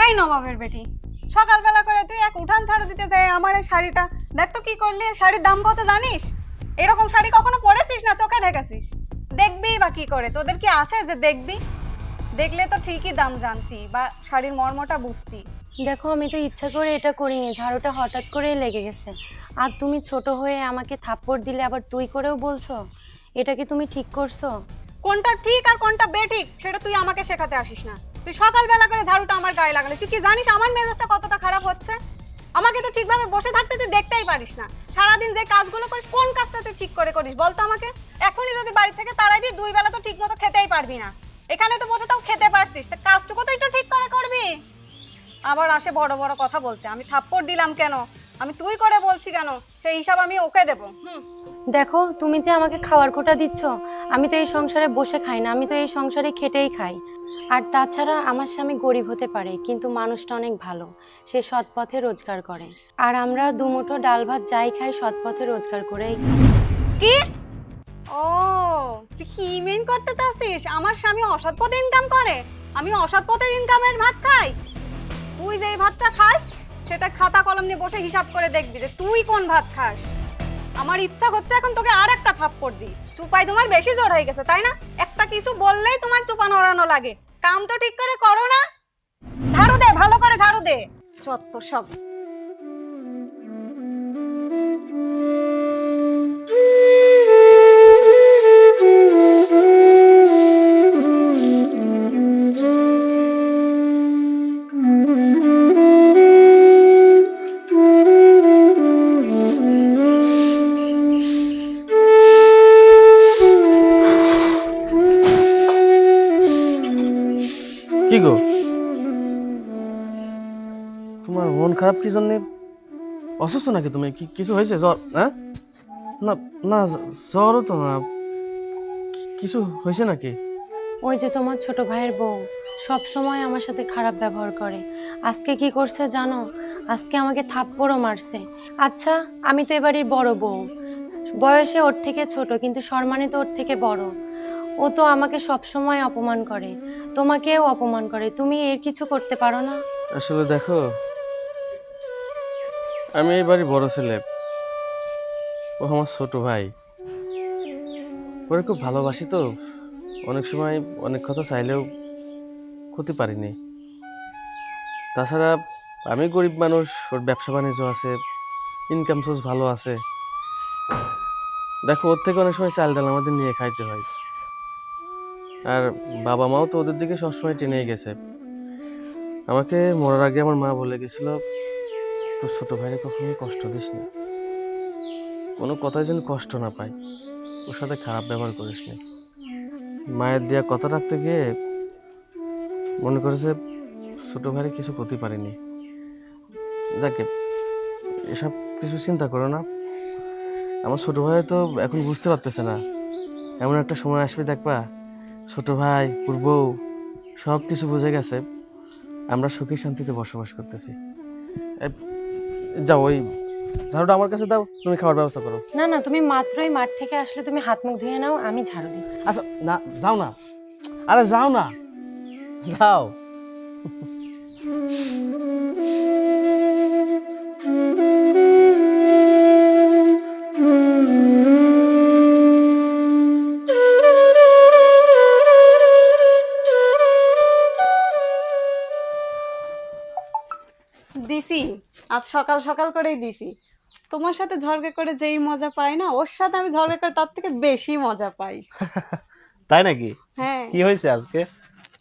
এই নবাবের বেটি, সকালবেলা করে তুই এক উঠান ঝাড়ু দিতে যায় আমার এই শাড়িটা দেখ তো কি করলি। শাড়ির দাম কত জানিস? এরকম শাড়ি কখনো পরেছিস না, চোখে দেখেছিস? দেখবি বা কি করে? তোদের কি আছে যে দেখবি? দেখলে তো ঠিকই দাম জানতি বা শাড়ির মর্মটা বুঝতি। দেখো, আমি তো ইচ্ছা করে এটা করিনি, ঝাড়ুটা হঠাৎ করেই লেগে গেছে। আর তুমি ছোট হয়ে আমাকে থাপ্পড় দিলে আবার তুই করেও বলছো, এটা কি তুমি ঠিক করছো? কোনটা ঠিক আর কোনটা বেঠিক সেটা তুই আমাকে শেখাতে আসিস না। তুই সকালবেলা করে ঝাড়ুটা আমার গায়ে লাগালে, তুই কি জানিস আমার মেজাজটা কতটা খারাপ হচ্ছে? আমাকে তো ঠিকভাবে বসে থাকতে তুই দেখতেই পারিস না। সারাদিন যে কাজগুলো করিস কোন কাজটা তুই ঠিক করে করিস বলতো আমাকে? এখনই যদি বাড়ি থেকে তাড়াই দিই, দুই বেলা তো ঠিক মতো খেতেই পারবি না। এখানে তো বসে তাও খেতে পারছিস, তা কাজটুকু তো একটু ঠিক করে করবি। আবার আসে বড় বড় কথা বলতে। আমি থাপ্পড় দিলাম কেন, আমি তুই করে বলছি কেন, সেই হিসাব আমি ওকে দেবো। দেখো, তুমি যে আমাকে খাওয়ার খোটা দিচ্ছ, আমি তো এই সংসারে বসে খাই না, আমি তো এই সংসারে খেটেই খাই। আর তাছাড়া আমার স্বামী গরিব হতে পারে, কিন্তু মানুষটা অনেক ভালো, সে সৎ পথে রোজগার করে। আর আমরা দুমুঠো ডাল ভাত যাই খাই সৎ পথে রোজগার করেই খাই। কি? ও, তুই কি মেন করতে চাচ্ছিস? আমার স্বামী অসৎ পথে ইনকাম করে, আমি অসৎ পথের ইনকামের ভাত খাই? তুই যেই ভাতটা খাস সেটা খাতা কলম নিয়ে বসে হিসাব করে দেখবি যে তুই কোন ভাত খাস। আমার ইচ্ছা হচ্ছে এখন তোকে আর একটা থাপ্পড় দিই। চুপাই তোমার বেশি জোর হয়ে গেছে তাই না? একটা কিছু বললেই তোমার চুপা নড়ানো লাগে। কাম তো ঠিক করে করো না। ঝাড়ু দে, ভালো করে ঝাড়ু দে। যত সব। কি গো, তোমার মন খারাপ কি জন্য? অসুস্থ নাকি তুমি? কিছু হয়েছে? জ্বর? হ্যাঁ, না না, জ্বরও তো না, কিছু হয়েছে নাকি? ওই যে তোমার ছোট ভাইয়ের বউ সব সময় আমার সাথে খারাপ ব্যবহার করে। আজকে কি করছে জানো? আজকে আমাকে থাপ্পড়ও মারছে। আচ্ছা, আমি তো এবারের বড় বউ, বয়সে ওর থেকে ছোট কিন্তু সম্মানে তো ওর থেকে বড়। ও তো আমাকে সব সময় অপমান করে, তোমাকেও অপমান করে, তুমি এর কিছু করতে পারো না? আসলে দেখো, আমি এই বাড়ির বড় ছেলে, ও আমার ছোট ভাই। ওরে খুব ভালোবাসি তো, অনেক সময় অনেক কথা চাইলেও ক্ষতি পারিনি। তাছাড়া আমি গরিব মানুষ, ওর ব্যবসা বাণিজ্য আছে, ইনকাম সোর্স ভালো আছে। দেখো, ওর থেকে অনেক সময় চাল ডাল আমাদের নিয়ে খাইতে হয়। আর বাবা মাও তো ওদের দিকে সবসময় টেনেই গেছে। আমাকে মরার আগে আমার মা বলে গেছিল, তোর ছোট ভাইরে কখনোই কষ্ট দিস না, কোনো কথায় যেন কষ্ট না পায়, ওর সাথে খারাপ ব্যবহার করিস না। মায়ের দেয়া কথা রাখতে গিয়ে মনে করেছে ছোট ভাইরে কিছু করতে পারিনি। যাকে, এসব কিছু চিন্তা করো না। আমার ছোট ভাই তো এখন বুঝতে পারতেছে না, এমন একটা সময় আসবে দেখবা, ছোট ভাই ওর বউ সব কিছু বুঝে গেছে, আমরা সুখী শান্তিতে বসবাস করতেছি। যাও, ওই ঝাড়ুটা আমার কাছে দাও, তুমি খাওয়ার ব্যবস্থা করো। না না, তুমি মাত্রই মাঠ থেকে আসলে, তুমি হাত মুখ ধুয়ে নাও, আমি ঝাড়ু দিচ্ছি। আচ্ছা, না যাও না, আরে যাও না, যাও। দিছি, আজ সকাল সকাল করেই দিছি। তোমার সাথে ঝগড়া করে যেই মজা পাই না, ওর সাথে আমি ঝগড়া করে তার থেকে বেশি মজা পাই। তাই নাকি? হ্যাঁ। কি হয়েছে আজকে?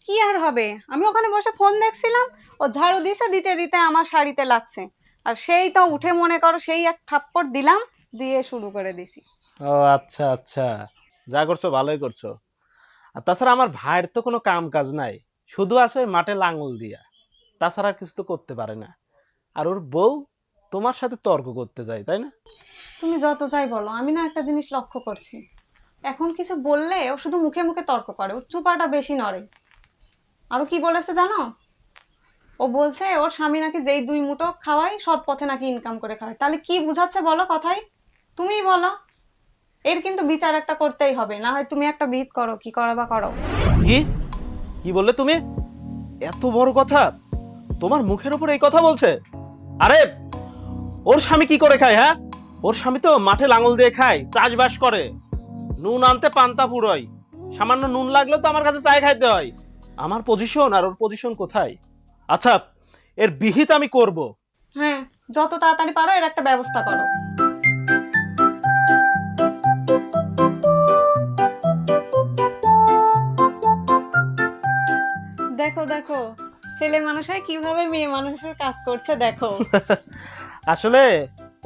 কি আর হবে, আমি ওখানে বসে ফোন দেখছিলাম, ও ঝাড়ু দিছে, দিতে দিতে আমার শাড়িতে লাগছে, আর সেই তো উঠে মনে করো সেই এক থাপ্পড় দিলাম, দিয়ে শুরু করে দিছি। ও আচ্ছা আচ্ছা, যা করছো ভালোই করছো। আর তাছাড়া আমার ভাইয়ের তো কোনো কাম কাজ নাই, শুধু আছে ওই মাঠে লাঙল দিয়া, তাছাড়া আর কিছু তো করতে পারে না। আর ওর বউ তোমার সাথে তর্ক করতে যায়, তাই না? তুমি যত যাই বলো, আমি না একটা জিনিস লক্ষ্য করছি, এখন কিছু বললে ও শুধু মুখে মুখে তর্ক করে, ওর চুপাটা বেশি নড়ে। আরো কি বলেছে জানো? ও বলছে ওর স্বামী নাকি যেই দুই মুঠো খাওয়াই সৎ পথে নাকি ইনকাম করে খাওয়ায়। তাহলে কি বুঝাচ্ছে বলো কথাই? তুমিই বলো। এর কিন্তু বিচার একটা করতেই হবে, না হয় তুমি একটা বিহিত করো, কি করো বা করো। কি কি বললে তুমি? এত বড় কথা তোমার মুখের উপর এই কথা বলছে? আরে ওর স্বামী কি করে খায়? হ্যাঁ, ওর স্বামী তো মাঠে লাঙল দিয়ে খায়, চাষবাস করে, নুন আনতে পান্তা ফুরোয়, সামান্য নুন লাগলেও তো আমার কাছে চায় খাইতে হয়। আমার পজিশন আর ওর পজিশন কোথায়? আচ্ছা, এর বিহিত আমি করব। হ্যাঁ, যত তাড়াতাড়ি পারো এর একটা ব্যবস্থা করো। দেখো দেখো, ছেলে মানুষ হয় কিভাবে মেয়ে মানুষের কাজ করছে দেখো। আসলে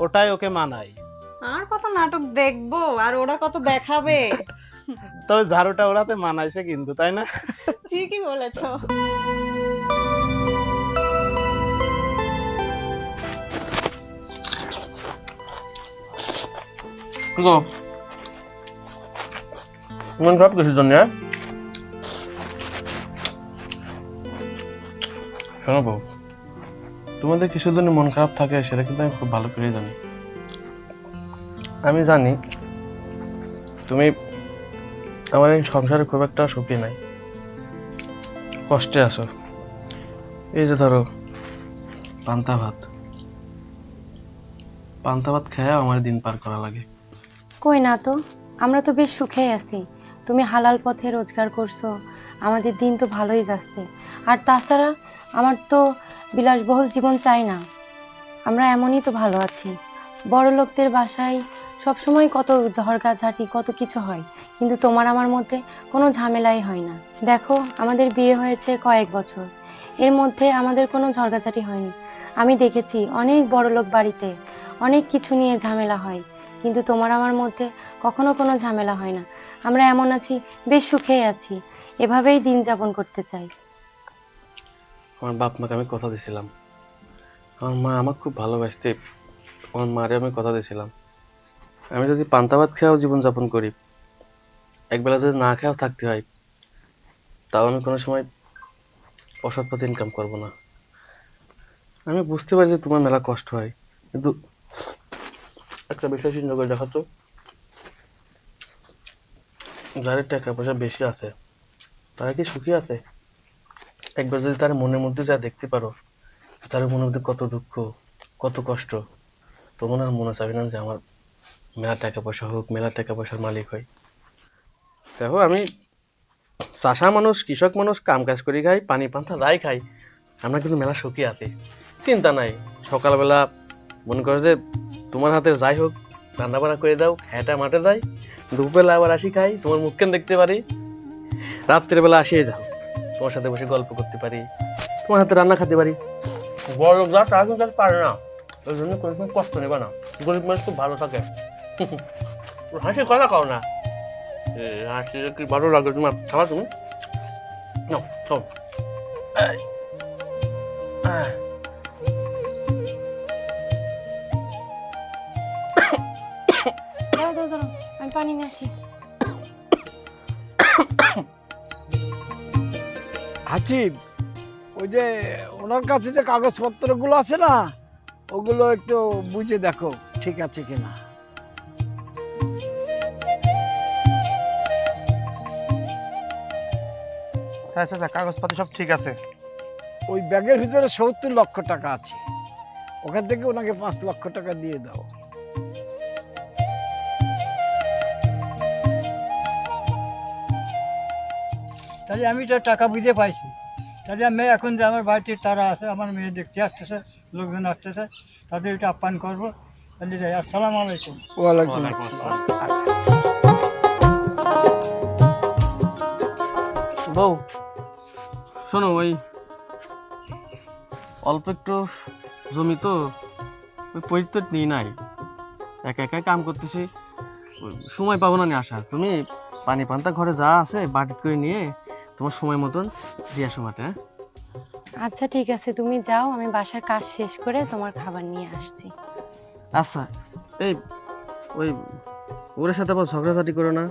ওটাই ওকে মানায়। আর কত নাটক দেখবো আর ওরা কত দেখাবে। তবে ঝাড়ুটা ওরাতে মানাইছে কিন্তু, তাই না? ঠিকই বলেছো। মন খারাপ কিছুর জন্য? শোনো বউ, তোমাদের কিছুর জন্য মন খারাপ থাকে সেটা কিন্তু আমি খুব ভালো করেই জানি। আমি জানি তুমি আমার এই সংসারে খুব একটা সুখী নাই, কষ্টে আছো। এই যে ধরো পান্তা ভাত খেয়ে আমার দিন পার করা লাগে। কই না তো, আমরা তো বেশ সুখেই আছি। তুমি হালাল পথে রোজগার করছো, আমাদের দিন তো ভালোই যাচ্ছে। আর তাছাড়া আমার তো বিলাসবহুল জীবন চাই না, আমরা এমনই তো ভালো আছি। বড় লোকদের বাসায় সবসময় কত ঝড়গাঝাটি কত কিছু হয়, কিন্তু তোমার আমার মধ্যে কোনো ঝামেলাই হয় না। দেখো, আমাদের বিয়ে হয়েছে কয়েক বছর, এর মধ্যে আমাদের কোনো ঝড়গাঝাটি হয়নি। আমি দেখেছি অনেক বড় লোক বাড়িতে অনেক কিছু নিয়ে ঝামেলা হয়, কিন্তু তোমার আমার মধ্যে কখনো কোনো ঝামেলা হয় না। আমরা এমন আছি, বেশ সুখেই আছি, এভাবেই দিন যাপন করতে চাই। আমার বাপ মাকে আমি কথা দিয়েছিলাম, আমার মা আমাকে খুব ভালোবাসতে, আমার মারে আমি কথা দিয়েছিলাম আমি যদি পান্তা ভাত খেয়েও জীবনযাপন করি, একবেলা যদি না খেয়েও থাকতে হয়, তাও আমি কোনো সময় অসৎ পথে ইনকাম করবো না। আমি বুঝতে পারি যে তোমার মেলা কষ্ট হয়, কিন্তু একটা বিষয় চিন্তা করে দেখো তো, যাদের টাকা পয়সা বেশি আছে তারা কি সুখী আছে? একবার যদি তার মনের মধ্যে যা দেখতে পারো, তার মনের মধ্যে কত দুঃখ কত কষ্ট, তোমার আর মনে চাবে না যে আমার মেলা টাকা পয়সা হোক, মেলা টাকা পয়সার মালিক হয়। দেখো, আমি চাষা মানুষ, কৃষক মানুষ, কাম কাজ করি খাই, পানি পান্তা যাই খাই, আমরা কিন্তু মেলা সুখী আছি, চিন্তা নাই। সকালবেলা মনে করো যে তোমার হাতে যাই হোক রান্না বান্না করে দাও, খেটা মাঠে যাই, দুপুরবেলা আবার আসি খাই, তোমার মুখখান দেখতে পারি, রাত্রের বেলা আসিয়ে যাও, তোমার সাথে বসে গল্প করতে পারি, তোমার হাতে রান্না খেতে পারি। বড় লোক যা তারা কিন্তু পারে না, ওই জন্য কোনো সময় কষ্ট নেবে না, গরিব মানুষ খুব ভালো থাকে। হাসি কথা কও না, হাসি কি ভালো লাগে তোমার? খাবা তুমি? নাও চল। দাঁড়াও, আমি পানি নিয়ে আসি। হাসিব, ওই যে ওনার কাছে যে কাগজপত্রগুলো আছে না, ওগুলো একটু বুঝে দেখো ঠিক আছে কিনা। হ্যাঁ চাচা, কাগজপত্র সব ঠিক আছে। ওই ব্যাগের ভিতরে ৭০ লক্ষ টাকা আছে, ওখান থেকে ওনাকে ৫ লক্ষ টাকা দিয়ে দাও। তাহলে আমি তো টাকা বুঝে পাইছি, তাহলে আমি এখন যে আমার বাড়িতে তারা আছে, আমার মেয়ে দেখতে আসতেছে, লোকজন আসতেছে, তাদের এটা আপ্যায়ন করবো। তাহলে যাই, আসসালামু আলাইকুম। ওয়ালাইকুম আসসালাম। বউ শোনো, ওই অল্প একটু জমি তো, ওই পরিত্য নিয়ে নাই, একা একাই কাম করতেছি, সময় পাবো না নিয়ে আসা। তুমি পানি পান্তা ঘরে যা আছে বাটি করে নিয়ে তোমার সময় মতন দিয়ে আসো মাঠে। হ্যাঁ আচ্ছা ঠিক আছে, তুমি যাও, আমি বাসার কাজ শেষ করে তোমার খাবার নিয়ে আসছি। আচ্ছা, এই ওই ওদের সাথে আবার ঝগড়াঝাটি করো না,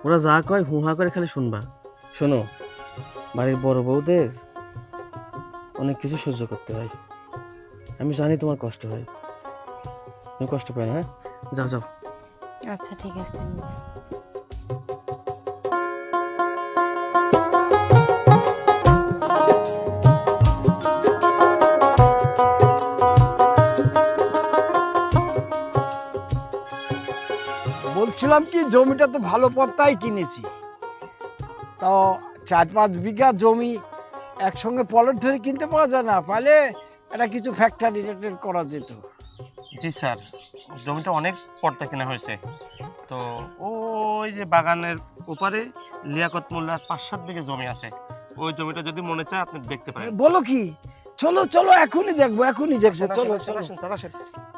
ওরা যা কয় হুহা করে খালি শুনবা। শোনো, বাড়ির বড় বউদের অনেক কিছু সহ্য করতে হয়, আমি জানি তোমার কষ্ট হয়, তুমি কষ্ট পাই না। হ্যাঁ যাও যাও। আচ্ছা ঠিক আছে। বললাম কি, জমিটা তো ভালো পত্তাই কিনেছি, তো 4-5 বিঘা জমি একসঙ্গে পলট ধরে কিনতে পাওয়া যায় না, পাইলে এটা কিছু ফ্যাক্টরি রিলেটেড করা যেত। জি স্যার, জমিটা অনেক পর্দা কেনা হয়েছে। তো ওই যে বাগানের ওপারে লিয়াকত মোল্লার 5-7 বিঘা জমি আছে, ওই জমিটা যদি মনে চায় আপনি দেখতে পারেন। বলো কি, চলো চলো এখনই দেখবো, এখনই দেখবো, চলো চলো। আসেন স্যার, আসেন।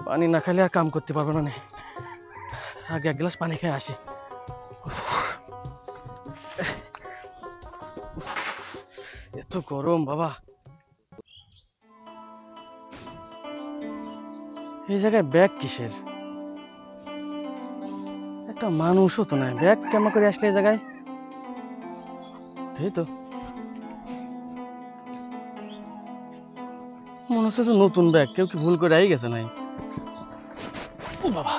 পানি না খেলে আর কাম করতে পারবো না নে। আগে এক গ্লাস পানি খেয়ে আসি। এত গরম বাবা। এই জায়গায় ব্যাগ কিসের? একটা মানুষও তো নাই, ব্যাগ কেমন করে আসলে এই জায়গায়? এই তো মনে হচ্ছে তো নতুন ব্যাগ, কেউ কি ভুল করে আই গেছে নাই? ও বাবা,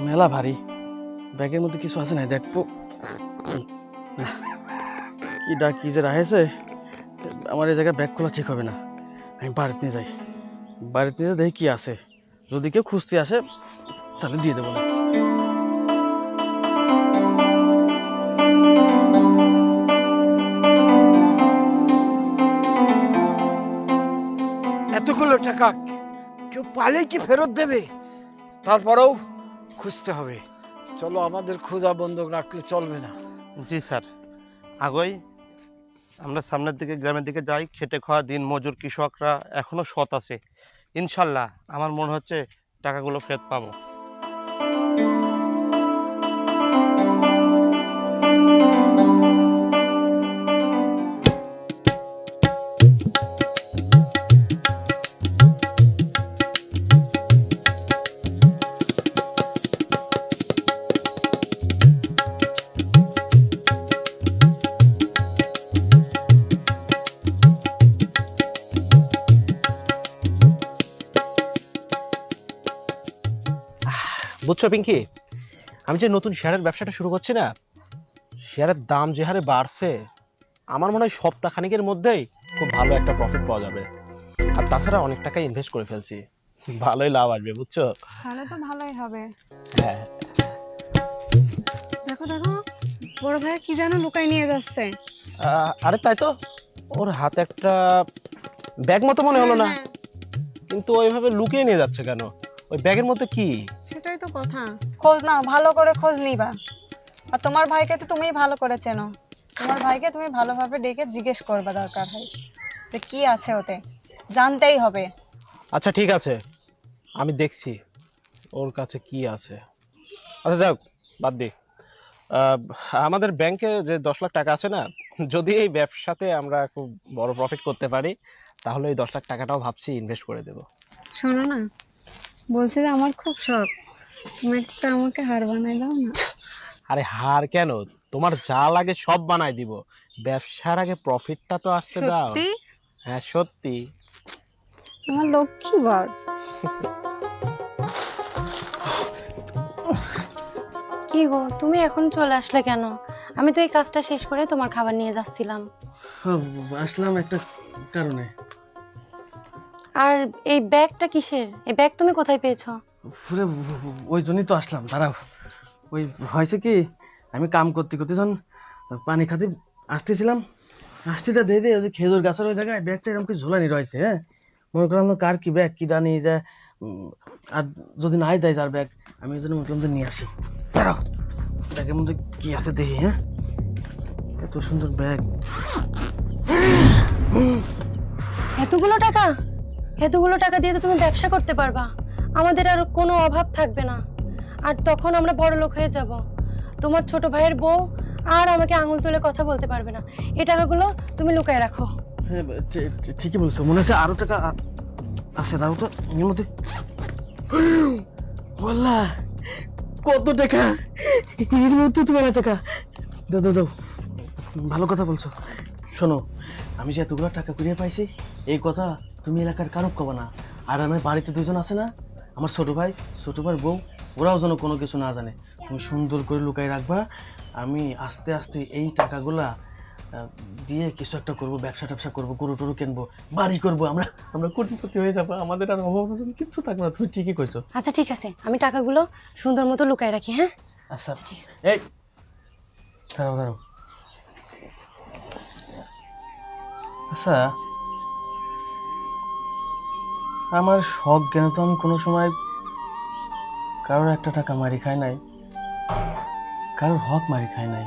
মেলা ভারী, ব্যাগের মধ্যে কিছু আছে নাই দেখবো। কি ডাক কি যে রাহেছে, আমার এই জায়গায় ব্যাগ খোলা ঠিক হবে না। আমি বাড়িতে নিয়ে যাই, বাড়িতে নিয়ে দেখি কি আছে, যদি কেউ খুঁজতে আসে তাহলে দিয়ে দেবো না। এতগুলো টাকা কেউ পালে কি ফেরত দেবে? তারপরেও খুঁজতে হবে, চলো আমাদের খোঁজা বন্ধক রাখলে চলবে না। জি স্যার, আগেই আমরা সামনের দিকে গ্রামের দিকে যাই, খেটে খাওয়া দিন মজুর কৃষকরা এখনো সৎ আছে, ইনশাল্লাহ আমার মনে হচ্ছে টাকাগুলো ফেরত পাবো। বুঝছো পিঙ্কি, আমি যে নতুন শেয়ারের ব্যবসাটা শুরু করছি না, শেয়ারের দাম যে হারে বাড়ছে, আমার মনে হয় সপ্তাহখানেকের মধ্যেই খুব ভালো একটা প্রফিট পাওয়া যাবে। আর তাছাড়া অনেক টাকা ইনভেস্ট করে ফেলছি, ভালোই লাভ আসবে বুঝছো। তাহলে তো ভালোই হবে। হ্যাঁ, দেখো দেখো, বড় ভাই কি যেন লুকাই নিয়ে যাচ্ছে। আরে তাই তো, ওর হাতে একটা ব্যাগ মতো মনে হলো না, হ্যাঁ, কিন্তু ওইভাবে লুকিয়ে নিয়ে যাচ্ছে কেন? ওই ব্যাগের মধ্যে কি? সেটাই তো কথা। খোঁজ নাও, ভালো করে খোঁজ নিবা। আর তোমার ভাইকে তো তুমিই ভালো করে চেনো, তোমার ভাইকে তুমি ভালোভাবে ডেকে জিজ্ঞেস করবা দরকার হয় যে কি আছে ওতে, জানতেই হবে। আচ্ছা ঠিক আছে, আমি দেখছি ওর কাছে কি আছে। আচ্ছা যাক, বাদ দি। আমাদের ব্যাংকে যে 10 লাখ টাকা আছে না, যদি এই ব্যবসাতে আমরা খুব বড় প্রফিট করতে পারি, তাহলে এই 10 লাখ টাকাটাও ভাবছি ইনভেস্ট করে দেব। শোনো না, বলছি যে আমার খুব শখ, তুমি একটা আমাকে হার বানাই দাও না। আরে হার কেন, তোমার যা লাগে সব বানাই দিব, ব্যবসার আগে প্রফিটটা তো আসতে দাও। সত্যি? হ্যাঁ সত্যি। আমার লক্ষ্মী বর। কি গো, তুমি এখন চলে আসলে কেন? আমি তো এই কাজটা শেষ করে তোমার খাবার নিয়ে যাচ্ছিলাম। আসলাম একটা কারণে। আর এই ব্যাগটা কিসের? এই ব্যাগ তুমি কোথায় পেয়েছো? পুরো ওই জন্যই তো আসলাম, দাঁড়াও। ওই হয়েছে কি, আমি কাম করতে করতে যখন পানি খাতে আসতেছিলাম, আসতে দেখে ওই যে খেজুর গাছের ওই জায়গায় ব্যাগটা এরকম কি ঝোলানি রয়েছে। হ্যাঁ, মনে করলাম কার কি ব্যাগ, কি জানি যায়, আর যদি নাই দেয় যার ব্যাগ, আমি ওই জন্য মনে করলাম যে নিয়ে আসি। দাঁড়াও, ব্যাগের মধ্যে কি আছে দেখি। হ্যাঁ, এত সুন্দর ব্যাগ। এতগুলো টাকা? এতগুলো টাকা দিয়ে তো তুমি ব্যবসা করতে পারবা, আমাদের আর কোনো অভাব থাকবে না, আর তখন আমরা বড় লোক হয়ে যাব। তোমার ছোট ভাইয়ের বউ আর আমাকে আঙুল তুলে কথা বলতে পারবে না। এই টাকাগুলো তুমি লুকায় রাখো। হ্যাঁ, ঠিকই বলছো, মনে হচ্ছে আরো টাকা আছে। দাও তো এর মধ্যে। বললা কত টাকা? এর মধ্যে তো মেলা টাকা। দাও দাও দাও, ভালো কথা বলছো। শোনো, আমি যে এতগুলো টাকা কুড়িয়ে পাইছি, এই কথা তুমি এলাকার কারো কব না। আর আমার বাড়িতে দুজন আছে না, আমার ছোট ভাইয়ের বউ, ওরাও যেন কোনো কিছু না জানে। তুমি সুন্দর করে লুকাই রাখবা। আমি আস্তে আস্তে এই টাকাগুলা দিয়ে কিছু একটা করবো, ব্যবসা ট্যাবসা করবো, গরু টরু কিনবো, বাড়ি করবো, আমরা আমরা কোটিপতি হয়ে যাবো, আমাদের আর অভাব অনটন কিচ্ছু থাকবে না। তুমি ঠিকই কইছো। আচ্ছা ঠিক আছে, আমি টাকাগুলো সুন্দর মতো লুকায় রাখি। হ্যাঁ আচ্ছা ঠিক আছে। এই দাঁড়াও দাঁড়াও। আচ্ছা, আমার শখ জ্ঞান তো আমি কোনো সময় কারোর একটা টাকা মারি খাই নাই, কারোর হক মারি খাই নাই।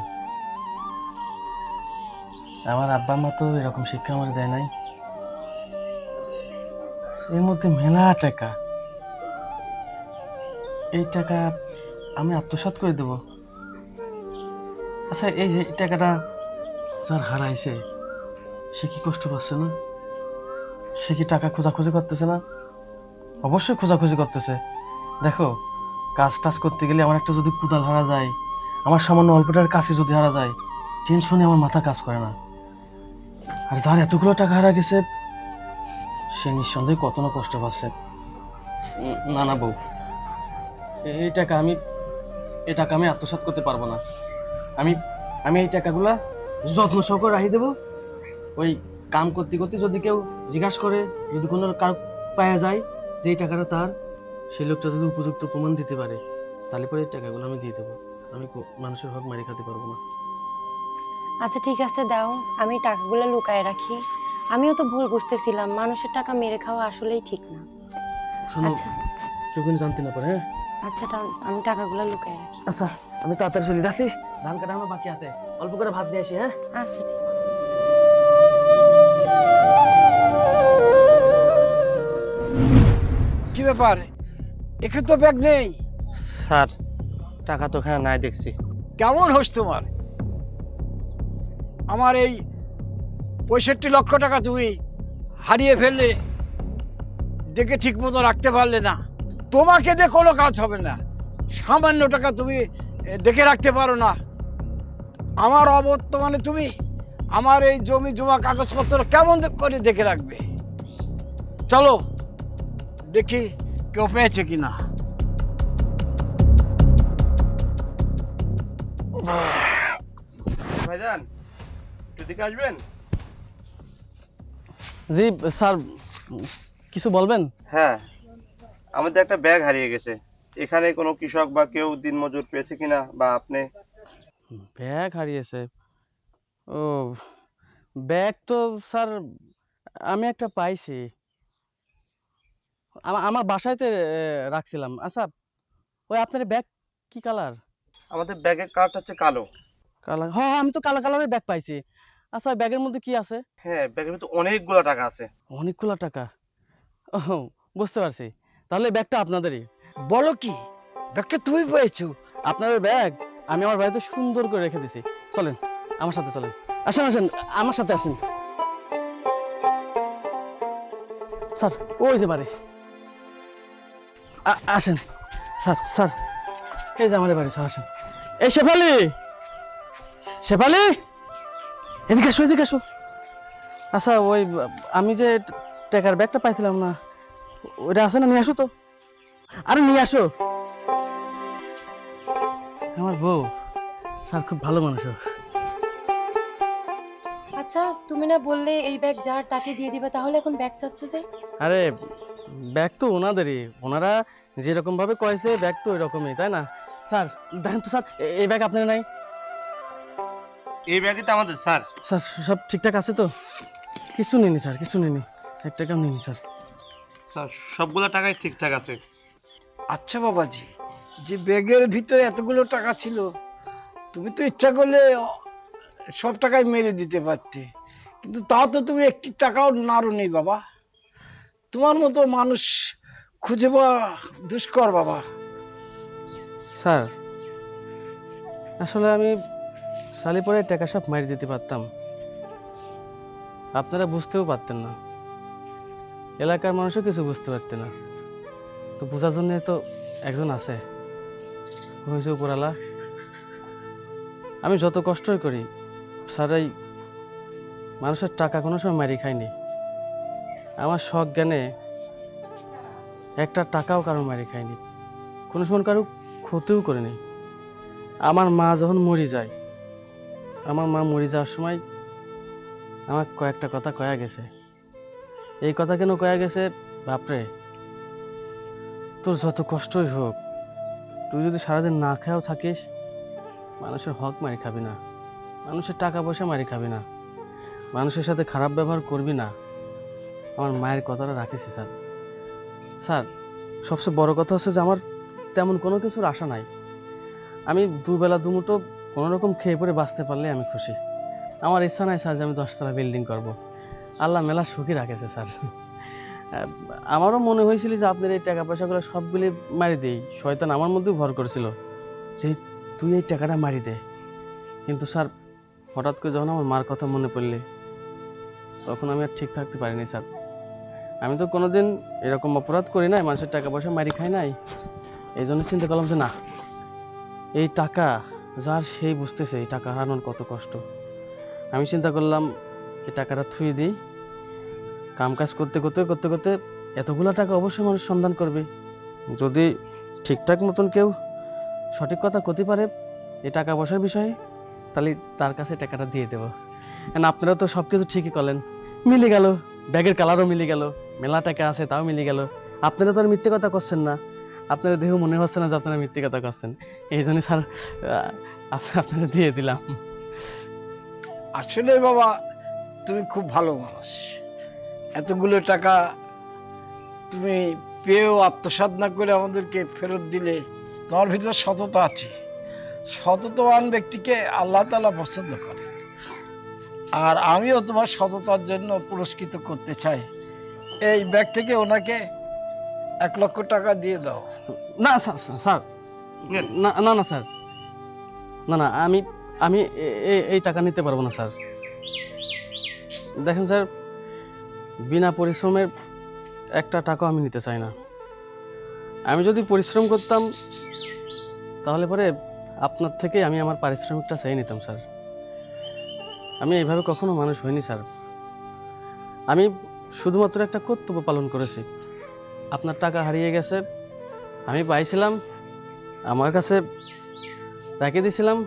আমার আব্বা মা তো এরকম শিক্ষা আমার দেয় নাই। এর মধ্যে মেলা টাকা, এই টাকা আমি আত্মসাৎ করে দেব। আচ্ছা, এই যে টাকাটা যার হারাইছে সে কি কষ্ট পাচ্ছে না? সে কি টাকা খোঁজাখুঁজি করতেছে না? অবশ্যই খোঁজাখুঁজি করতেছে। দেখো, কাজ টাজ করতে গেলে আমার একটা যদি কোদাল হারা যায়, আমার সামান্য অল্পটার কাছে যদি হারা যায়, টেনশনে আমার মাথা কাজ করে না। আর যার এতগুলো টাকা হারা গেছে সে নিঃসন্দেহে কত না কষ্ট পাচ্ছে। না না বউ, এই টাকা আমি আত্মসাৎ করতে পারবো না। আমি আমি এই টাকাগুলা যত্ন সহকারে রাখি দেবো। ওই কাম করতে করতে যদি কেউ জিজ্ঞাসা করে, যদি কোনো কারো পাওয়া যায় যে এই টাকাটা তার, সেই লোকটা যদি উপযুক্ত প্রমাণ দিতে পারে, তাহলে পরে এই টাকাগুলো আমি দিয়ে দেবো। আমি মানুষের হক মারি খেতে পারবো না। আচ্ছা ঠিক আছে, দাও, আমি টাকাগুলো লুকায় রাখি। আমিও তো ভুল বুঝতেছিলাম, মানুষের টাকা মেরে খাওয়া আসলেই ঠিক না। শোনো, আচ্ছা কেউ কিন্তু জানতে না পারে। হ্যাঁ আচ্ছা, আমি টাকাগুলো লুকায় রাখি। আচ্ছা, আমি তাড়াতাড়ি চলে যাচ্ছি, ধান কাটা আমার বাকি আছে, অল্প করে ভাত দিয়ে আসি। হ্যাঁ আচ্ছা ঠিক আছে। কি ব্যাপার, এখানে তো ব্যাগ নেই? স্যার, টাকা তো এখানে নাই দেখছি। কেমন হোস তোমার? আমার এই 65 লক্ষ টাকা তুমি হারিয়ে ফেললে, দেখে ঠিক মতো রাখতে পারলে না। তোমাকে দিয়ে কোনো কাজ হবে না। সামান্য টাকা তুমি দেখে রাখতে পারো না। আমার অবর্তমানে তুমি আমার এই জমি জমা কাগজপত্র কেমন করে দেখে রাখবে? চলো দেখি কেউ পেয়েছে কিনা। ভাইজান, একটু দিকে আসবেন? জি স্যার, কিছু বলবেন? হ্যাঁ, আমাদের একটা ব্যাগ হারিয়ে গেছে। এখানে কোনো কৃষক বা কেউ দিনমজুর পেয়েছে কিনা, বা আপনি? ব্যাগ হারিয়েছে? ও, ব্যাগ তো স্যার আমি একটা পাইছি, আমার বাসায়তে রাখছিলাম। আচ্ছা, ওই আপনার ব্যাগ কি কালার? আমাদের ব্যাগের কালারটা হচ্ছে কালো। কালার? হ্যাঁ হ্যাঁ, আমি তো কালো কালারের ব্যাগ পাইছি। আচ্ছা, ব্যাগের মধ্যে কি আছে? হ্যাঁ, ব্যাগের ভিতরে অনেকগুলো টাকা আছে। অনেকগুলো টাকা? ও, বুঝতে পারছি, তাহলে ব্যাগটা আপনাদেরই। বলো কি, ব্যাগটা তুমি পেয়েছো? আপনাদের ব্যাগ আমি আমার বাড়িতে সুন্দর করে রেখে দিছি। চলেন আমার সাথে, চলেন, আসেন আসেন আমার সাথে আসেন। স্যার, ওই যে বাড়ি, আসেন স্যার। স্যার, এই যে আমার বাড়ি, স্যার আসেন। এই শেফালি, শেফালি, এদিকে আসো, এদিকে আসো। আচ্ছা, ওই আমি যে টাকার ব্যাগটা পাইছিলাম না, ওইটা আছে না? নিয়ে আসো তো, আরে নিয়ে আসো। আমার বউ স্যার খুব ভালো মানুষ। আচ্ছা, তুমি না বললে এই ব্যাগ যার তাকে দিয়ে দিবে, তাহলে এখন ব্যাগ চাচ্ছ যে? আরে ব্যাগ তো ওনাদেরই, ওনারা যেরকম ভাবে কয়েছে ব্যাগ তো ওই রকমই, তাই না? স্যার দেখেন তো স্যার, এই ব্যাগ আপনার নাই? এই ব্যাগটা আমাদের স্যার। স্যার সব ঠিকঠাক আছে তো? কিছু নিনি স্যার, কিছু নিনি, এক টাকাও নিনি স্যার। স্যার, সবগুলো টাকাই ঠিকঠাক আছে। আচ্ছা বাবাজি, যে ব্যাগের ভিতরে এতগুলো টাকা ছিল, তুমি তো ইচ্ছা করলে সব টাকাই মেরে দিতে পারতে, কিন্তু তাও তো তুমি একটি টাকাও নাড়ো নেই বাবা। তোমার মতো মানুষ খুঁজে পাওয়া দুষ্কর বাবা। স্যার আসলে আমি সালি পরে টাকা সব মারি দিতে পারতাম, আপনারা বুঝতেও পারতেন না, এলাকার মানুষও কিছু বুঝতে পারতেন না। তো বোঝার জন্য তো একজন আছে, হয়েছে উপরালা। আমি যত কষ্টই করি স্যার, এই মানুষের টাকা কোনো সময় মারি খাইনি। আমার শখ জ্ঞানে একটা টাকাও কারো মারি খাইনি, কোনো সময় কারো ক্ষতিও করিনি। আমার মা যখন মরে যায়, আমার মা মরে যাওয়ার সময় আমার কয়েকটা কথা কয়া গেছে। এই কথা কেন কয়া গেছে, বাপরে, তোর যত কষ্টই হোক, তুই যদি সারাদিন না খেয়েও থাকিস, মানুষের হক মারি খাবি না, মানুষের টাকা পয়সা মারি খাবি না, মানুষের সাথে খারাপ ব্যবহার করবি না। আমার মায়ের কথাটা রাখিস স্যার। স্যার, সবচেয়ে বড় কথা হচ্ছে যে আমার তেমন কোনো কিছুর আশা নাই। আমি দুবেলা দুমুঠো কোনো রকম খেয়ে পরে বাঁচতে পারলে আমি খুশি। আমার ইচ্ছা নাই স্যার যে আমি 10 তলা বিল্ডিং করব। আল্লাহ মেলা সুখী রাখেছে স্যার। আমারও মনে হয়েছিল যে আপনার এই টাকা পয়সাগুলো সবগুলি মারি দেই, শয়তান আমার মধ্যেও ভর করেছিল যে তুই এই টাকাটা মারি দে। কিন্তু স্যার, হঠাৎ করে যখন আমার মার কথা মনে পড়লে তখন আমি আর ঠিক থাকতে পারিনি স্যার। আমি তো কোনোদিন এরকম অপরাধ করি নাই, মানুষের টাকা পয়সা মারি খাই নাই। এই জন্য চিন্তা করলাম যে না, এই টাকা যার সেই বুঝতেছে এই টাকা হারানোর কত কষ্ট। আমি চিন্তা করলাম এই টাকাটা থুয়ে দিই, কাম কাজ করতে করতে করতে করতে এতগুলো টাকা অবশ্যই মানুষ সন্ধান করবে। যদি ঠিকঠাক মতন কেউ সঠিক কথা করতে পারে এই টাকা পয়সার বিষয়ে, তাহলে তার কাছে টাকাটা দিয়ে দেবো। কারণ আপনারা তো সব কিছু ঠিকই করলেন, মিলে গেল, ব্যাগের কালারও মিলে গেল, মেলা টাকা আছে তাও মিলে গেল। আপনারা তো আর মিথ্যে কথা করছেন না, আপনারা দেহ মনে হচ্ছে না যে আপনারা মিথ্যে কথা করছেন। এই জন্য স্যার আপনারা দিয়ে দিলাম। আসলে বাবা, তুমি খুব ভালো মানুষ। এতগুলো টাকা তুমি পেয়েও আত্মসাৎ না করে আমাদেরকে ফেরত দিলে, তোমার ভিতরে সততা আছে। সততাবান ব্যক্তিকে আল্লাহ তাআলা পছন্দ করে। আর আমিও তোমার সততার জন্য পুরস্কৃত করতে চাই। এই ব্যাগ থেকে ওনাকে 1 লক্ষ টাকা দিয়ে দাও। না স্যার, স্যার, না না না স্যার, না না, আমি আমি এই টাকা নিতে পারবো না স্যার। দেখেন স্যার, বিনা পরিশ্রমের একটা টাকা আমি নিতে চাই না। আমি যদি পরিশ্রম করতাম তাহলে পরে আপনার থেকে আমি আমার পারিশ্রমিকটা চাই নিতাম স্যার। আমি এইভাবে কখনো মানুষ হইনি স্যার। আমি শুধুমাত্র একটা কর্তব্য পালন করেছি। আপনার টাকা হারিয়ে গেছে, আমি পাইছিলাম, আমার কাছে রেখে দিয়েছিলাম।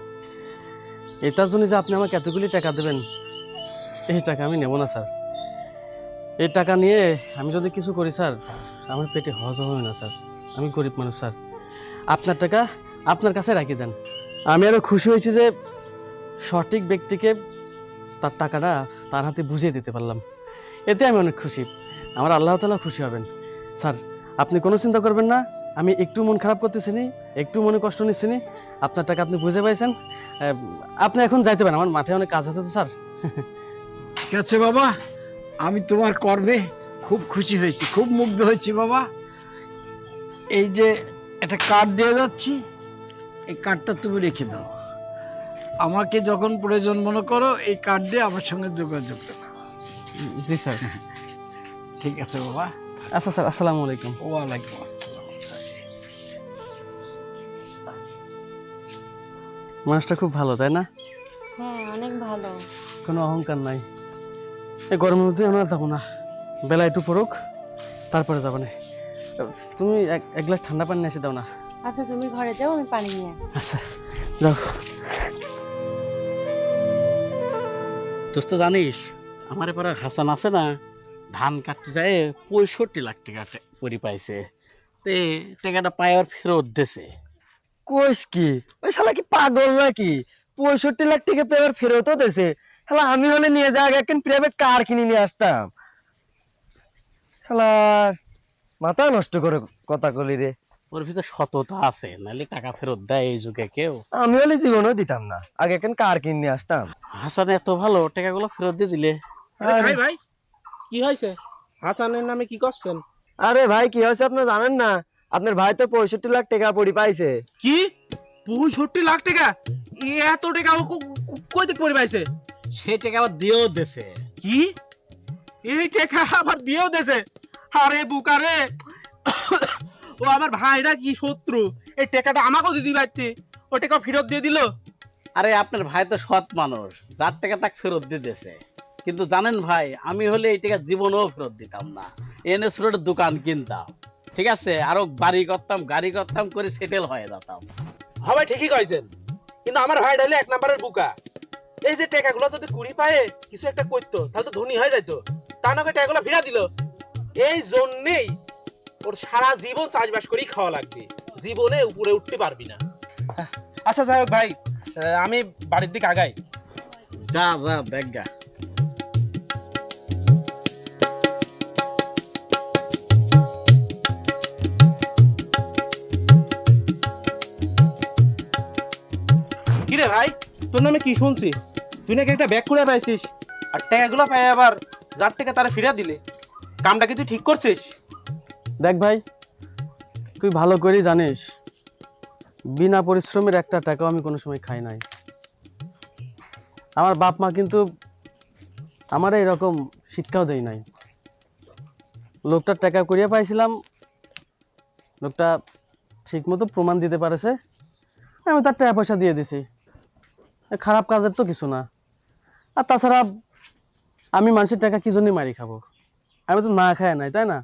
এটার জন্য যে আপনি আমাকে এতগুলি টাকা দেবেন, এই টাকা আমি নেব না স্যার। এই টাকা নিয়ে আমি যদি কিছু করি স্যার, আমার পেটে হজম হবে না স্যার। আমি গরিব মানুষ স্যার, আপনার টাকা আপনার কাছে রাখি দেন। আমি আরও খুশি হয়েছি যে সঠিক ব্যক্তিকে তার টাকাটা তার হাতে বুঝিয়ে দিতে পারলাম। এতে আমি অনেক খুশি, আমার আল্লাহ তাআলা খুশি হবেন। স্যার, আপনি কোনো চিন্তা করবেন না, আমি একটু মন খারাপ করতেছি নি, একটু মনে কষ্ট নিচ্ছি নি। আপনার টাকা আপনি বুঝে পাইছেন, আপনি এখন যাইতে পারেন, আমার মাঠে অনেক কাজ আছে তো স্যার। ঠিক আছে বাবা, আমি তোমার কর্মে খুব খুশি হয়েছি, খুব মুগ্ধ হয়েছি বাবা। এই যে একটা কার্ড দিয়ে যাচ্ছি, এই কার্ডটা তুমি রেখে দাও। আমাকে যখন প্রয়োজন মনে করো এই কার্ড দিয়ে আমার সঙ্গে যোগাযোগ করো। জি স্যার। ঠিক আছে বাবা। আচ্ছা স্যার, আসসালামু আলাইকুম। ওয়ালাইকুম আসসালাম। মানুষটা খুব ভালো, তাই না? হ্যাঁ, অনেক ভালো। কোনো অহংকার নাই। এই গরমের মধ্যে আমরা যাবো না, বেলা একটু পড়ুক তারপরে যাবো না। তুমি এক গ্লাস ঠান্ডা পানি নিয়ে এসে দাও না। আচ্ছা, তুমি ঘরে যাও, আমি পানি নিয়ে আসি। আচ্ছা, যাও। দোস্ত জানিস, আমার এবার হাসান আছে না, ধান কাটতে যায় 65 লাখ টাকা পরি পাইছে। তে টাকাটা পায় আর ফেরত দিছে। কোষ কি, ওই শালা কি পাগল নাকি? 65 লাখ টাকা পেয়ার ফেরতও দেছে। শালা আমি হলে নিয়ে যা আগে একখান প্রাইভেট কার কিনে নিয়ে আসতাম। শালা মাথা নষ্ট করে কথা কলি রে। ওর ভিতর সততা আছে, নাহলে টাকা ফেরত দেয় এই যুগে কেউ? আমি হলে জীবনেও দিতাম না, আগে একখান কার কিনে নিয়ে আসতাম। হাসান এত ভালো, টাকাগুলো ফেরত দিয়ে দিলে। ভাই ভাই, কি হয়েছে? হাসানের নামে কি করছেন? আরে ভাই, কি হয়েছে আপনার জানেন না? আপনার ভাই তো 65 লাখ টাকা পড়ি পাইছে। কি 65 লাখ টাকা? এত টাকা ও কই থেকে পড়ে পাইছে? সেই টাকা আবার দিয়েও দেছে। কি এই টাকা আবার দিয়েও দেছে? আরে বুকারে, ও আমার ভাইরা কি শত্রু? এই টাকাটা আমাকেও দিদি পাইতে, ও টাকা ফেরত দিয়ে দিল। আরে আপনার ভাই তো সৎ মানুষ, যার টাকা তাকে ফেরত দিয়ে দিয়েছে। কিন্তু জানেন ভাই, আমি হলে এই টাকা জীবনেও ফেরত দিতাম না, এনে ছোট দোকান কিনতাম, ঠিক আছে, আরো বাড়ি করতাম, গাড়ি করতাম, করে সেটেল হয়ে যেতাম। হবে ঠিকই কইছেন, কিন্তু আমার ভাইটা হলে 1 নম্বরের বুকা। এই যে টাকাগুলো যদি কুড়ি পায়ে কিছু একটা করতো তাহলে তো ধনী হয়ে যাইতো, তা না করে টাকাগুলো ফিরা দিল। এই জন্যেই ওর সারা জীবন চাষবাস করেই খাওয়া লাগবে, জীবনে উপরে উঠতে পারবি না। আচ্ছা যাই হোক ভাই, আমি বাড়ির দিকে আগাই। যা যা দেখ গা। কিরে ভাই, তোর নামে কি শুনছি? তুই নাকি একটা ব্যাগ করে পাইছিস, আর টাকাগুলো পাই আবার যার টাকা তারা ফিরা দিলে। কামটা কি তুই ঠিক করছিস? দেখ ভাই, তুই ভালো করেই জানিস বিনা পরিশ্রমের একটা টাকাও আমি কোনো সময় খাই নাই। আমার বাপ মা কিন্তু আমার এরকম শিক্ষাও দেয় নাই। লোকটার টাকা করিয়া পাইছিলাম, লোকটা ঠিক মতো প্রমাণ দিতে পারেছে, আমি তার টাকা পয়সা দিয়ে দিছি। খারাপ কাজের তো কিছু না। আর তাছাড়া আমি মানুষের টাকা কি জন্য মারি খাবো? আমি তো না খায় নাই, তাই না?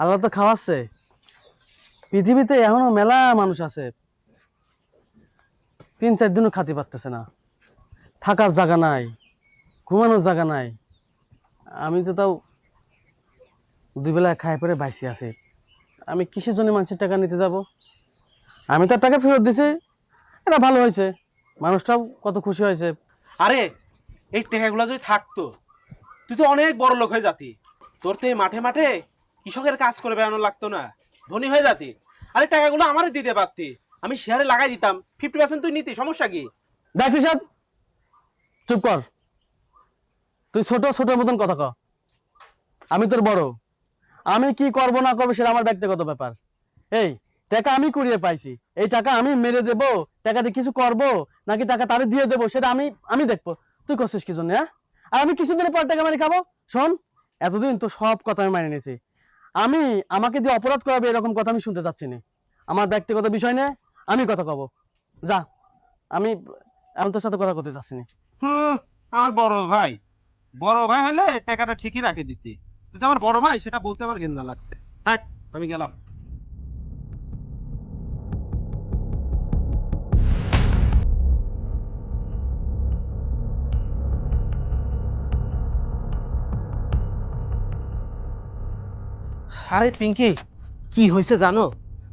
আল্লাহ তো খাওয়াচ্ছে। পৃথিবীতে এখনো মেলা মানুষ আছে 3-4 দিনও খাতে পারতেছে না, থাকার জায়গা নাই, ঘুমানোর জায়গা নাই। আমি তো তাও 2 বেলা খাই পরে বাইসে আছি। আমি কিসের জন্য মানুষের টাকা নিতে যাব? আমি তার টাকা ফেরত দিছি, এটা ভালো হয়েছে, মানুষটাও কত খুশি হয়েছে। আরে এই টাকাগুলো যদি থাকতো তুই তো অনেক বড় লোক হয়ে যাতি। তোর তো এই মাঠে মাঠে কৃষকের কাজ করে বেড়ানো লাগতো না, ধনী হয়ে যাতি। আরে টাকাগুলো আমারই দিতে পারতি, আমি শেয়ারে লাগাই দিতাম, 50% তুই নিতি, সমস্যা কি? দেখ ঋষাদ, চুপ কর। তুই ছোট ছোটর মতন কথা ক। আমি তোর বড়, আমি কি করব না করবো সেটা আমার ব্যক্তিগত ব্যাপার। এই টাকা আমি কুড়িয়ে পাইছি, এই টাকা আমি মেরে দেবো, টাকা দিয়ে কিছু করবো নাকি টাকা তারে দিয়ে দেবো সেটা আমি দেখবো। তুই করছিস কি জন্য? হ্যাঁ, আর আমি কিছুদিনের পর টাকা মারি খাবো? শোন, এতদিন তো সব কথা আমি মানিয়ে নিয়েছি। আমাকে দিয়ে অপরাধ করাবে এরকম কথা আমি শুনতে চাচ্ছি না। আমার ব্যক্তিগত বিষয় নিয়ে আমি কথা কব। যা, আমি এখন তোর সাথে কথা করতে চাচ্ছি না। আমার বড় ভাই, বড় ভাই হলে টাকাটা ঠিকই রাখে দিতি। তুই তো আমার বড় ভাই, সেটা বলতে আমার ঘেন্না লাগছে। থাক, আমি গেলাম। আরে পিঙ্কি, কি হয়েছে জানো?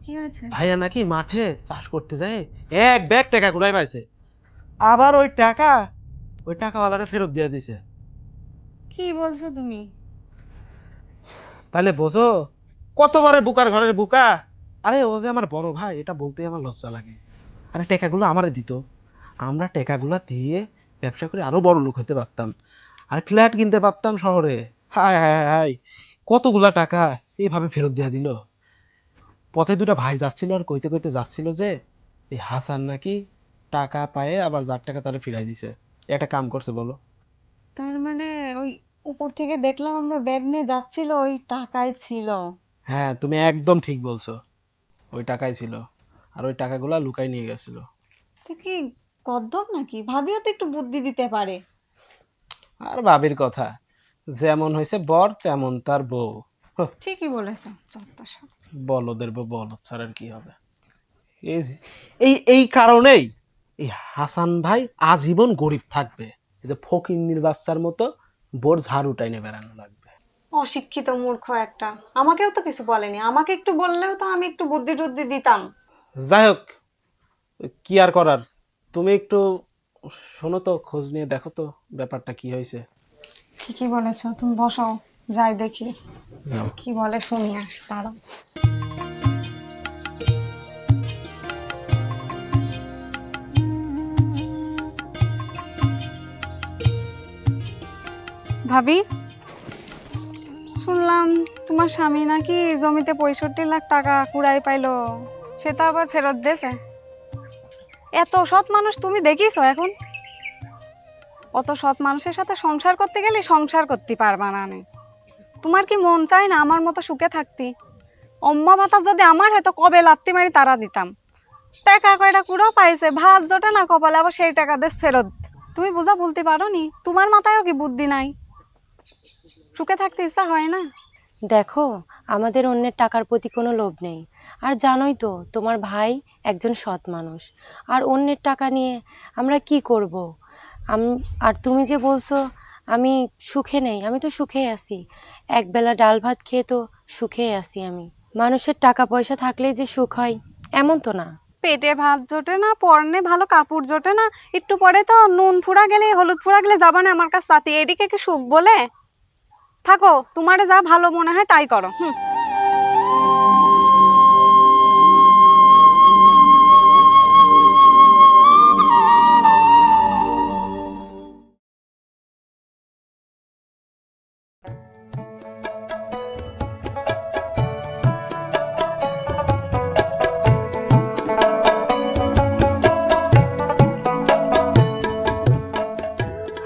কি হয়েছে? ভাইয়া নাকি মাঠে চাষ করতে যায়, এক ব্যাগ টাকা কুড়াই পাইছে। আবার ওই টাকাওয়ালারে ফেরত দিয়ে দিছে। কি বলছো তুমি? তাহলে বোঝো কতবারে বুকার ঘরের বুকা। আরে ও যে আমার বড় ভাই, এটা বলতে আমার লজ্জা লাগে। আরে টাকাগুলো আমারে দিত, আমরা টাকাগুলো দিয়ে ব্যবসা করে আরো বড় লোক হতে পারতাম, আর ফ্ল্যাট কিনতে পারতাম শহরে। হায় হায় হায় হায়, কতগুলা টাকা এইভাবে ফেরত দিয়ে দিল। পথে দুটো ভাই যাচ্ছিল, আর কইতে কইতে যাচ্ছিল যে এই হাসান নাকি টাকা পায়ে আবার যার টাকা তারা ফিরাই দিছে। একটা কাম করছে বলো? তার মানে ওই উপর থেকে দেখলাম আমরা ব্যাগ নিয়ে যাচ্ছিল, ওই টাকাই ছিল। হ্যাঁ, তুমি একদম ঠিক বলছো, ওই টাকাই ছিল, আর ওই টাকাগুলা লুকাই নিয়ে গেছিল। তো কি কদ্দপ নাকি? ভাবিও তো একটু বুদ্ধি দিতে পারে। আর ভাবির কথা, যেমন হয়েছে বর তেমন তার বউ। ঠিকই বলেছো, যত সব। বলদের বউ বলদ ছাড়া আর কি হবে। এই কারণেই এই হাসান ভাই আজীবন গরিব থাকবে। এই যে ফকিন্নির বাচ্চার মতো বোর ঝাড়ু টাইনে বেড়ানো লাগবে। অশিক্ষিত মূর্খ একটা, আমাকেও তো কিছু বলেনি। আমাকে একটু বললেও তো আমি একটু বুদ্ধি টুদ্ধি দিতাম। যাই হোক, কি আর করার। তুমি একটু শোনো তো, খোঁজ নিয়ে দেখো তো ব্যাপারটা কি হয়েছে। ঠিকই বলেছো, তুমি বসো, যাই দেখি কি বলে, শুনি আস তারা। ভাবি, শুনলাম তোমার স্বামী নাকি জমিতে 65 লাখ টাকা কুড়াই পাইলো, সেটা আবার ফেরত দিয়েছে। এত সৎ মানুষ তুমি দেখিছো? এখন অত সৎ মানুষের সাথে সংসার করতে গেলে সংসার করতে পারবা না। তোমার কি মন চায় না আমার মতো সুখে থাকতি? অম্মা ভাতা যদি আমার হয়তো কবে লাত্তি মারি তারা দিতাম। টাকা কয়টা কুড়াও পাইছে, ভাত জোটে না কপালে, আবার সেই টাকা দেশ ফেরত। তুমি বুঝা বলতে পারো নি? তোমার মাথায়ও কি বুদ্ধি নাই? সুখে থাকতে ইচ্ছা হয় না? দেখো, আমাদের অন্যের টাকার প্রতি কোনো লোভ নেই। আর জানোই তো তোমার ভাই একজন সৎ মানুষ, আর অন্যের টাকা নিয়ে আমরা কি করব? আর তুমি যে বলছো আমি সুখে নেই, আমি তো সুখেই আছি। একবেলা ডাল ভাত খেয়ে তো সুখেই আছি আমি। মানুষের টাকা পয়সা থাকলেই যে সুখ হয় এমন তো না। পেটে ভাত জোটে না, পরনে ভালো কাপড় জোটে না, একটু পরে তো নুন ফুরা গেলে হলুদ ফুরা গেলে যাবা না আমার কাছে সাথে, এদিকে কি সুখ বলে? থাকো, তোমারে যা ভালো মনে হয় তাই করো।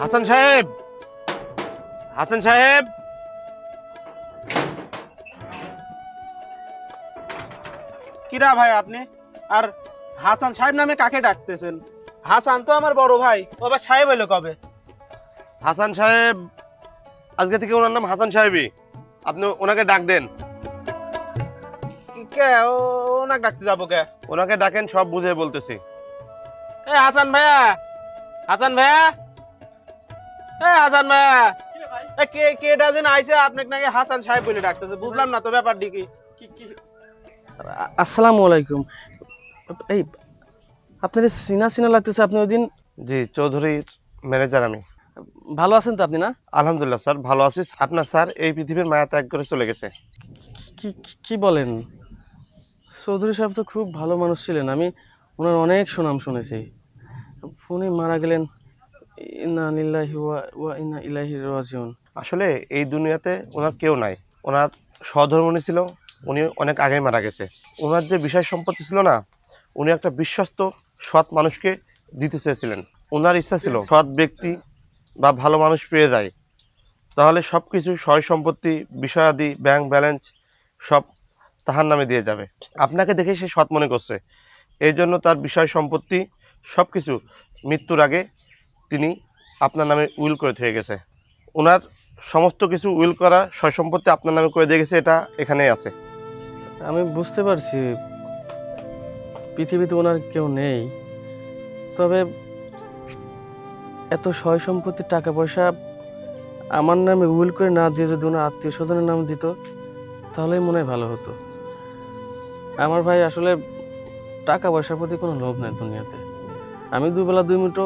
হাসান সাহেব, হাসান সাহেব, কিরা ভাই আপনি? আর হাসান সাহেব নামে কাকে ডাকতেছেন? হাসান তো আমার বড় ভাই, ও আবার সাহেব হইলো কবে? হাসান সাহেব, আজকে থেকে ওনার নাম হাসান সাহেবই। আপনি ওনাকে ডাক দেন। কে ওনাকে ডাকতে যাবো কে? ওনাকে ডাকেন, সব বুঝে বলতেছি। এ হাসান ভাইয়া, হাসান ভাইয়া, এ হাসান ভাইয়া, এ কে কেটা যেন আইছে আপনাকে নাকি হাসান সাহেব বলে ডাকতেছে, বুঝলাম না তো ব্যাপারটি কি? আসসালামু আলাইকুম। এই আপনার চিনা চিনা লাগতেছে, আপনি ওই দিন। জি, চৌধুরীর ম্যানেজার আমি। ভালো আছেন তো আপনি? না, আলহামদুলিল্লাহ স্যার, ভালো আছি। আপনার স্যার এই পৃথিবীর মায়া ত্যাগ করে চলে গেছে। কি বলেন? চৌধুরী সাহেব তো খুব ভালো মানুষ ছিলেন, আমি ওনার অনেক সুনাম শুনেছি। উনি মারা গেলেন। ইন্না লিল্লাহি ওয়া ইন্না ইলাইহি রাজিউন। আসলে এই দুনিয়াতে ওনার কেউ নাই। ওনার সহধর্মিণী ছিল, উনি অনেক আগেই মারা গেছে। ওনার যে বিষয় সম্পত্তি ছিল না, উনি একটা বিশ্বস্ত সৎ মানুষকে দিতে চেয়েছিলেন। ওনার ইচ্ছা ছিল সৎ ব্যক্তি বা ভালো মানুষ পেয়ে যায়, তাহলে সব কিছু সয় সম্পত্তি, বিষয়াদি, ব্যাংক ব্যালেন্স সব তাহার নামে দিয়ে যাবে। আপনাকে দেখে সে সৎ মনে করছে, এই জন্য তার বিষয় সম্পত্তি সব কিছু মৃত্যুর আগে তিনি আপনার নামে উইল করে থয়ে গেছে। ওনার সমস্ত কিছু উইল করা সয় সম্পত্তি আপনার নামে করে দিয়ে গেছে, এটা এখানেই আছে। আমি বুঝতে পারছি পৃথিবীতে ওনার কেউ নেই, তবে এত সয় সম্পত্তির টাকা পয়সা আমার নামে উইল করে না দিয়ে যদি ওনার আত্মীয় স্বজনের নাম দিত তাহলেই মনে হয় ভালো হতো। আমার ভাই আসলে টাকা পয়সার প্রতি কোনো লোভ নেই দুনিয়াতে। আমি দুবেলা দুই মুঠো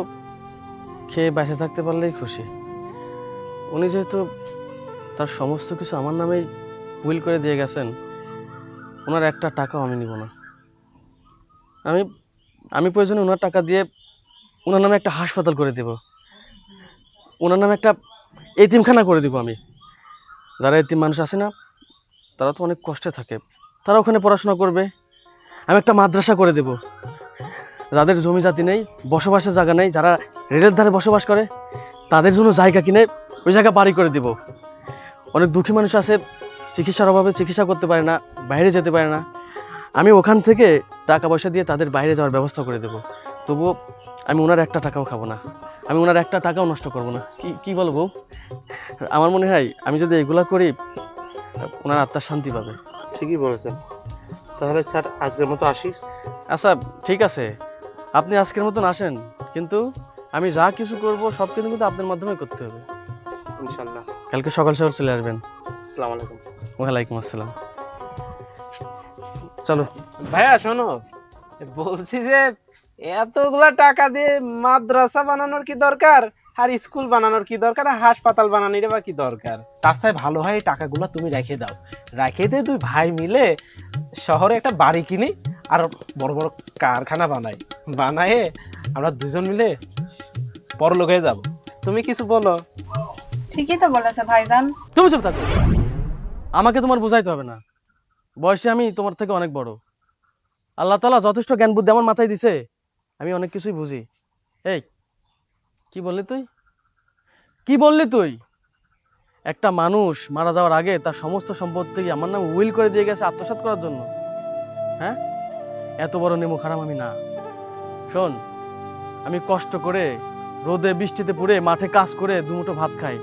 খেয়ে বেঁচে থাকতে পারলেই খুশি। উনি যেহেতু তার সমস্ত কিছু আমার নামেই উইল করে দিয়ে গেছেন, ওনার একটা টাকাও আমি নিব না। আমি প্রয়োজনে ওনার টাকা দিয়ে ওনার নামে একটা হাসপাতাল করে দেব, ওনার নামে একটা এতিমখানা করে দিব। আমি যারা এতিম মানুষ আছে না, তারা তো অনেক কষ্টে থাকে, তারা ওখানে পড়াশোনা করবে। আমি একটা মাদ্রাসা করে দেব। যাদের জমি জাতি নেই, বসবাসের জায়গা নেই, যারা রেলের ধারে বসবাস করে, তাদের জন্য জায়গা কিনে ওই জায়গা বাড়ি করে দেব। অনেক দুঃখী মানুষ আছে, চিকিৎসার অভাবে চিকিৎসা করতে পারে না, বাইরে যেতে পারে না। আমি ওখান থেকে টাকা পয়সা দিয়ে তাদের বাইরে যাওয়ার ব্যবস্থা করে দেব। তবুও আমি ওনার একটা টাকাও খাবো না, আমি ওনার একটা টাকাও নষ্ট করবো না। কি বলবো? আমার মনে হয় আমি যদি এগুলা করি, ওনার আত্মার শান্তি পাবে। ঠিকই বলেছেন। তাহলে স্যার আজকের মতো আসি। আচ্ছা ঠিক আছে, আপনি আজকের মতন আসেন, কিন্তু আমি যা কিছু করব সব কিছু কিন্তু আপনার মাধ্যমে করতে হবে। ইনশাল্লাহ। কালকে সকাল সকাল চলে আসবেন। আসসালামু আলাইকুম। ওয়ালাইকুম আসসালাম। চলো ভাইয়া শোনো, বলছি যে এতগুলা টাকা দিয়ে মাদ্রাসা বানানোর কি দরকার, আর স্কুল বানানোর কি দরকার, আর হাসপাতাল বানানোর বা কি দরকার? তার চাই ভালো হয় এই টাকাগুলো তুমি রেখে দাও, রেখে দিয়ে দুই ভাই মিলে শহরে একটা বাড়ি কিনি আর বড় বড় কারখানা বানায় আমরা দুজন মিলে বড়লোক হয়ে যাব। তুমি কিছু বলো। ঠিকই তো বলেছে ভাইজান। তুমি চুপ থাকো, আমাকে তোমার বুঝাইতে হবে না। বয়সে আমি তোমার থেকে অনেক বড়। আল্লাহ তাআলা যথেষ্ট জ্ঞান বুদ্ধি আমার মাথায় দিছে, আমি অনেক কিছুই বুঝি। এই কি বললি তুই? একটা মানুষ মারা যাওয়ার আগে তার সমস্ত সম্পত্তি আমার নামে উইল করে দিয়ে গেছে আত্মসাৎ করার জন্য। হ্যাঁ, এত বড় নেমো খারাপ আমি না। শোন, আমি কষ্ট করে রোদে বৃষ্টিতে পুড়ে মাঠে কাজ করে দুমুঠো ভাত খাই,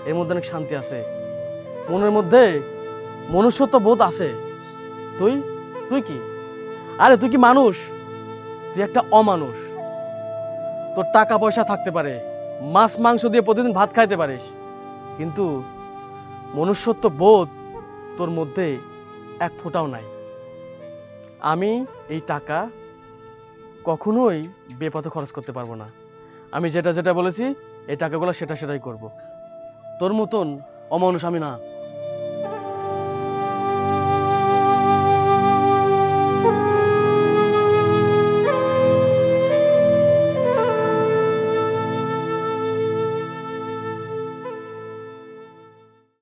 এর মধ্যে অনেক শান্তি আছে। মনের মধ্যে মনুষ্যত্ব বোধ আছে। তুই তুই কি? আরে তুই কি মানুষ? তুই একটা অমানুষ। তোর টাকা পয়সা থাকতে পারে, মাছ মাংস দিয়ে প্রতিদিন ভাত খাইতে পারিস, কিন্তু মনুষ্যত্ব বোধ তোর মধ্যে এক ফোঁটাও নাই। আমি এই টাকা কখনোই বেপথে খরচ করতে পারবো না। আমি যেটা যেটা বলেছি এই টাকাগুলো সেটাই করব। তোর মতন অমানুষ আমি না।